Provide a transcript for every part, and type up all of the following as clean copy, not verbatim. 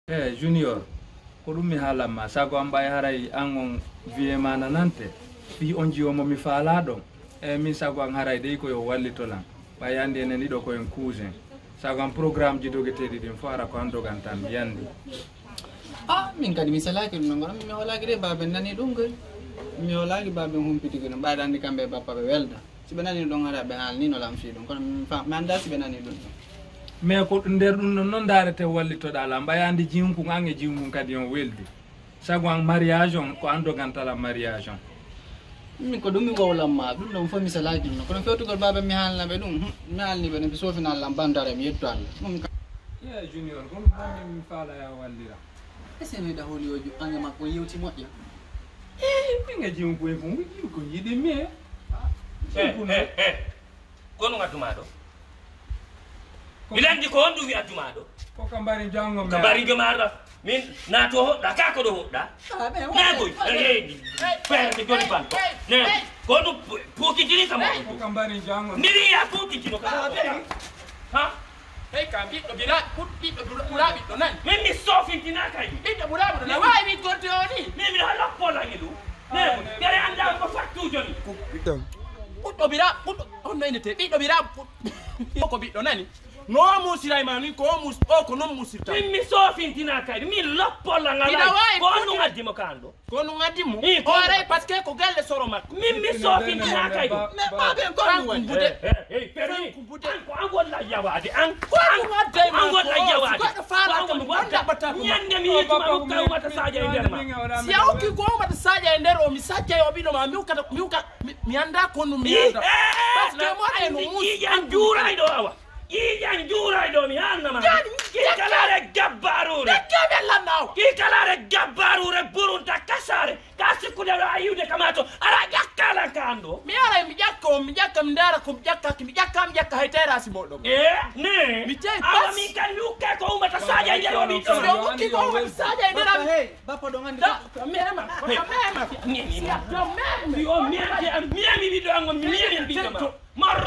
Junior, ko ɗum mi haalanma sago am ɓay haray an on wiye mana nante fi on jiwomo mi faala ɗon min sago an haray dey koyo wallitolan ɓay andi enen ɗiɗo koyen cousin sago am programme ji dogeteɗi ɗin fo ara ko an dogantan mi yandi min kadi mi salaki ɗum noon mi holaki de baben nani ɗum koy mi holaki baben humpitiki ɗum ɓayɗa andi kamɓe bappa ɓe welda si ɓe nani ɗon ara ɓe haalnino lam fi ɗum kono mi anda si ɓe nani ɗum mais ko nder ɗum ɗon noon darete wallitoɗala mbayandi jiwku an e jiwku kadi on weldi sago an mariage on ko an dogantala mariage on min ko ɗum mi wowlanma ɗum ɗon fof mi salaki ɗum kono fewtugol baba mi haalnaɓe ɗum mi haalniɓe ɗum ɓe sofinallam bandare mi yetto Allah junior ko mi faala ya wallira ese mi ɗa holi oju ange makko yewti moƴƴa minga jiwku e ko jiwku yiɗi mi kono ngadduma ɗo milandi ko honɗum wi'adduma ɗo ko kambari jango ko mbarijo maɗa min naato hoɗɗa ka ko ɗo hoɗɗa nagoy feerde joni banko ne ko ɗum pukitini kam ko kambari jango miriya pukitino ka ha hey kam ɓiɗɗo bila ɓiɗɗo ɓura ɓiɗɗo nani min mi sofintina kay ɓiɗɗo ɓura ɓiɗɗo nani wawi min gonte o ni min miɗa loppolange ɗum ne kere anda ko fattu joni ɓuɗɗo bira ɓuɗɗo on naynete ɓiɗɗo bira ko ɓiɗɗo nani no musiray ma ni ko o ko non musirta min mi sofintina kay min loppolanga ko on addimo kan ɗo ko non addimo o aray par ce que ko galle soro makko min mi sofintina kay ɗo mais baɓen kon ɗum bude permi ko an golla yawade an an golla yawade goɗɗo faala kam wonda batta ñande mi yettuma mi hokka umata sadia e nder ma si a hokki ko umata sadia e nder o mi sajjay o ɓiɗo ma mi hokka mi anda ko ɗum mi anda par ce que moɗe no musijan juuray ɗo awa Ijan juuray ɗo mi hannama kikalare gabbarure kikalare gabbarure burunta kasare ka sikkude ɗo a yiwde kamato ara ƴakkalan ka an ɗo mi aray mi ƴakka mi ƴakka mi dara ko mi ƴakkaki mi ƴakka hay tayrasi moɗo ne mi jeyi awa min kan mi ukke ko umata sadia e nder o ɓiɗɗo so ukki ko umata sadia e nder am bappa ɗon andi mema miyami ɓiɗɗo an on mi miyami ɓiɗɗo ma mar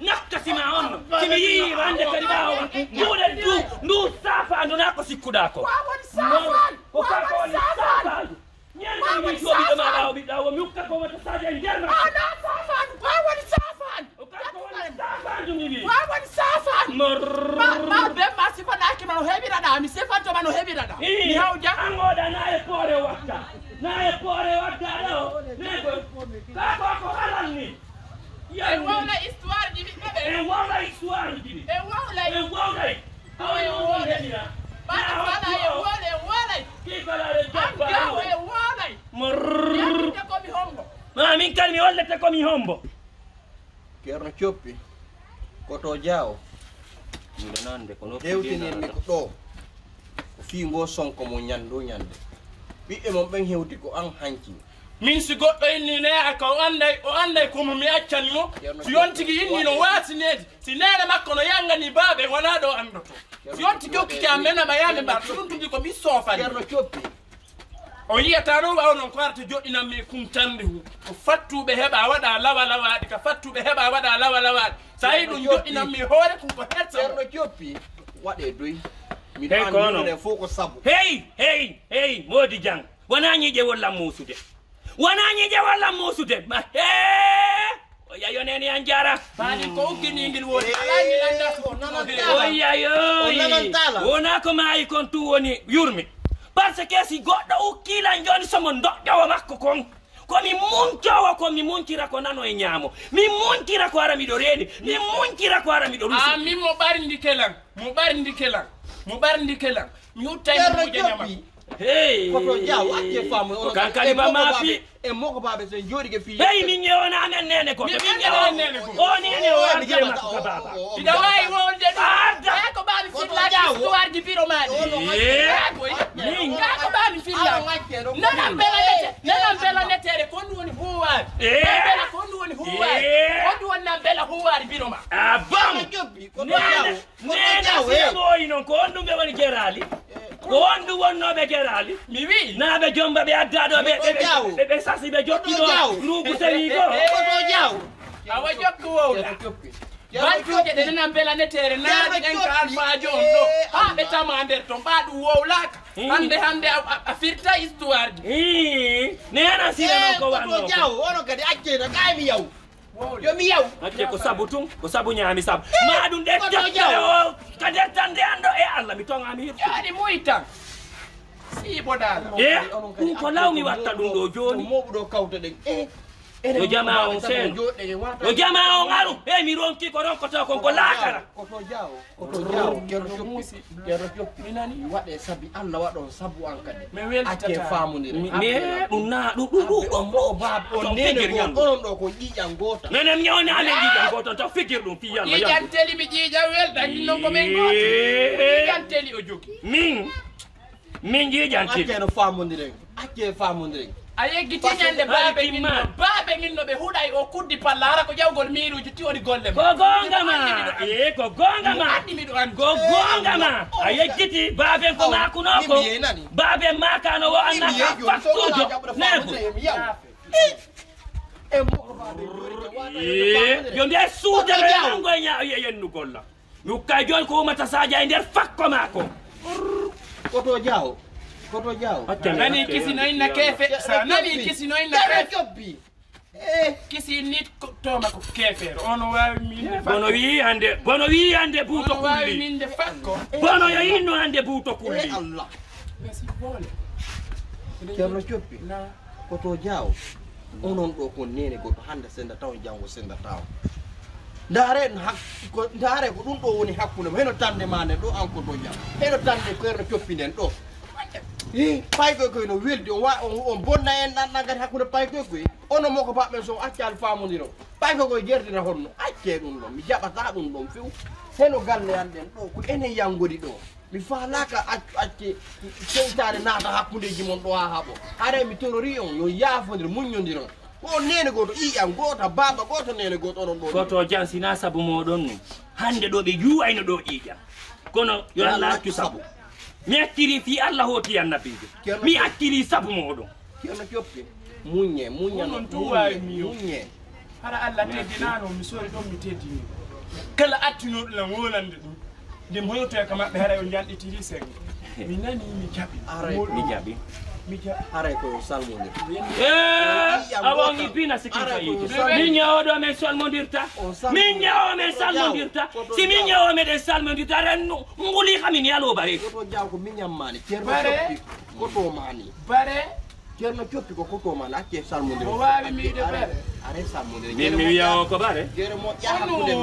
nakkasima on kimi yiima ande kadi ɓawa nduɗen ndu safandu na ko sikkuɗa ko ko kanko woni safandu ñande mi toɓiɗo ma ɓawa ɓiɗɗa o mi hukka ko wata sadia e nder ma safandu ko woni safandu o kanko woni safandu mi wi ko woni safandu ma be ma sifanaki ma no heɓiraɗa mi sifantoma no heɓiraɗa mi hawja an oɗa na e poore watta na e poore watta ɗo kako ko halan ni e wawla histoire ji ɓiɓɓe ɓe e wawla histoire ji ɗi e wawlay e wawlay e wawlay baɗa fala e wawlay kikalare gaw e wawlay yakkinde komi hombo ma min kadi mi hollete komi hombo Ceerno Coppi koto Diaw miɗo nande kono hewtinirmi ko ɗo ko fiingo sonko mo ñando ñande ɓiɓɓe mon ɓen hewti ko an hanki min si goɗɗo inni neeha ka o anday komo mi accanimo so yontigi inni no wasinede si nene makko no yangani baaɓe wona ɗo andoto so yontigi hokkike a menama yande mbaɗa so ɗum tigi komi sofani Ceerno Coppi o yiyata ɗo waw noon ko arta joɗɗinanmi kumtande hu ko fattuɓe heeɓa waɗa lawa lawaɗi ka fattuɓe heeɓa waɗa lawa lawaɗi sa yi ɗum joɗɗinanmi hoore kum ko hetsa Ceerno Coppi waɗe doy miɗo andude fof ko saabu hey modi jang wona ñiƴe wollam musude wona ñiƴe walla musude ma o yayo nene yan jara bani ko ugginingil woni alañi anda o yayoy wona ko maayi kon tu woni yurmi par ce que si goɗɗo ukkilan joni somo doƴƴowo makko kon komi muncowo ko mi muncira ko nano e ñaamo mi muncira ko ara miɗo reeni mi muncira ko ara miɗo rusi min mo ɓarndi kelan mi huttay muje ñama koto Diaw wacce faamu ko kankani ba maafi e moko baɓe sen jooɗike fi hey min ñewona amen nene ko o nene o arde makko ka baba ida wawi wonde ɗum ko ɓaami fillaki histoire ji biro maɗi ko ɓaami fillaki nanan bela netere ko ɗum woni huwari bela ko ɗum woni huwari ko ɗum woni nan bela huwari biro ma a bam nene simoyi noon ko on ɗum ɓe woni gerali ko on ɗum wonnoɓe gerali mi wi naaɓe jomba ɓe addaɗo ɓe sasi ɓe joɗɗiɗo ruugu tawi go koto Diaw awa jokku wowla bantoje ɗe nena mbelanetere naadi ɗen ka alphaji on ɗo ha ɓe tama nder ton ɓaɗum wowlaka hande a firta histoire ji nena sirano ko wanno jaw ono kadi accena kaymi yaw yomi yaw acce ko sabu tum ko sabu ñaami sabu ma ɗum ɗe tettale o ka dettande anɗo e Allah mi tongami hirtu yaani muy tan siibo dal ɗum ko lawmi watta ɗum ɗo joni moɓuɗo kawta ɗen yo jama on sen yo jama on aru e mi ronki ko ronkoto kon ko laakara koto jaw kero joppi minani waɗe sabi Allah waɗon sabu an kadi mi weltata acce famodire mais ɗum na ɗum o baaba on nene ko onon ɗo ko ƴiƴan goota nene mi ñawni amen ƴiƴan goto to fikir ɗum fi yalla ƴiƴanteli mi ƴiiƴa welɗa hinnon ko men goto ƴiƴanteli o jogi min ƴiƴanteli acce no famodiren acce famodiren a yeggiti ñande baaɓe ngin no ɓe huɗay o kuddi palla hara ko ƴawgol miiluji tiwoni golle ko gonga ma ko gonga ma miɗo andi ko gonga ma a yeggiti baaben ko makuno ko baaben makano wo annaka fakkujo nebo yo nde suudere ango e yennugolla mi hukkay joni ko umata sadia e nder fakko mako koto jaw nani kisinoyinna keefe sa nani kisinoyinna keefe kisi nit toma ko keefeero ono wawi minde bono wi hande buuto wawi kulli minde fakko bono yo yinno hande buuto kulli Allah merci bole ceerno coppi koto jaw onon ɗo ko nene goɗɗo hande senda taw jango senda taw ndaare ko ɗum ɗo woni hakkude mo heno tande ma nden ɗo an koto jaw heno tande ceerno coppi nden ɗo paykoy no weldi on bonna en ɗanɗan kadi hakkude paykoy ono moko paɓɓen so accal famodiro paykoy jerdina honno acce ɗum ɗon mi jaɓata ɗum ɗon few heno galle an ɗen ɗo ko enen yangodi ɗo mi falaka acce seytare naata hakkudeji mon ɗo ha haaɓo haɗa mi torori on yo yaafodir muñodiron o nene goto ƴiƴan goto baba goto nene goto onon ɗo goto jan sina sabu moɗon num hande ɗo ɓe juwayno ɗo ƴiƴam kono yo Allah accu sabu mi akkiri fi Allah hoti annabijo mi akkiri sabu moɗon ceerno coppi muñe non tuwawi muñe hara Allah teddinano mi sori ɗon mi teddini kala attinoɗo lan wolande ɗum nde moyotoya ka maɓɓe haray o jalɗitiri seng mi nani mi jaɓi haray ko salmodir awon ipina sikin fayito min ñawoɗo men salmodirta min ñawo men salmodirta si min ñawo meɗen salmodirta ren nguli kamin yalo bare koto jaw ko miñammani ceerno coppi koto mani bare ceerno coppi ko koto mani acce salmodir o wawi miide bare are salmodir min mi wiyawo ko bare jere mo ƴahakkude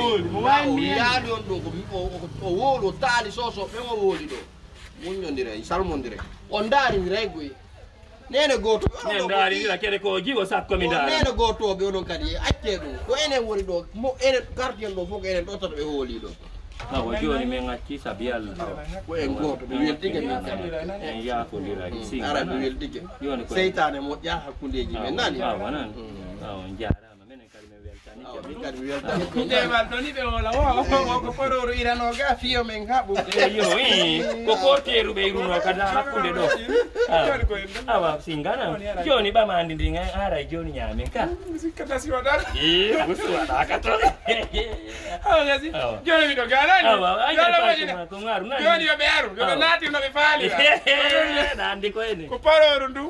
min yaali on ɗo ko o woolo taali soso ɓen o wooli ɗo muñodire salmodire o daaridira goye nene goto nen daaridira kede ko jiwo sakko mi daara nene gotoɓe onon kadi acce ɗum ko enen woni ɗo mo enen quartier ɗo fof ko enen ɗo tata ɓe hooli ɗo awo joni min acci sabi Allah ko en goto mi weltige min en yaafodira ara mi weltige joni ko seytane moƴƴa hakkudeji men nani awa nan awa jarama minen kadi min weltani kadi mi weltani ndemal ɗo ni ɓe wola o ko pororo iranoga fiyo men haɓu yo ko koteruɓe iruno kada hakkude ɗo awa singana joni ɓamandi ndi aray joni ñamen ka sikkata si waɗata gusu waɗaka to awa gasi joni miɗo ganani ko ngaru nani joni yoɓe aru yoɓe naati noɓe faali na andi ko ene ko pororo ndu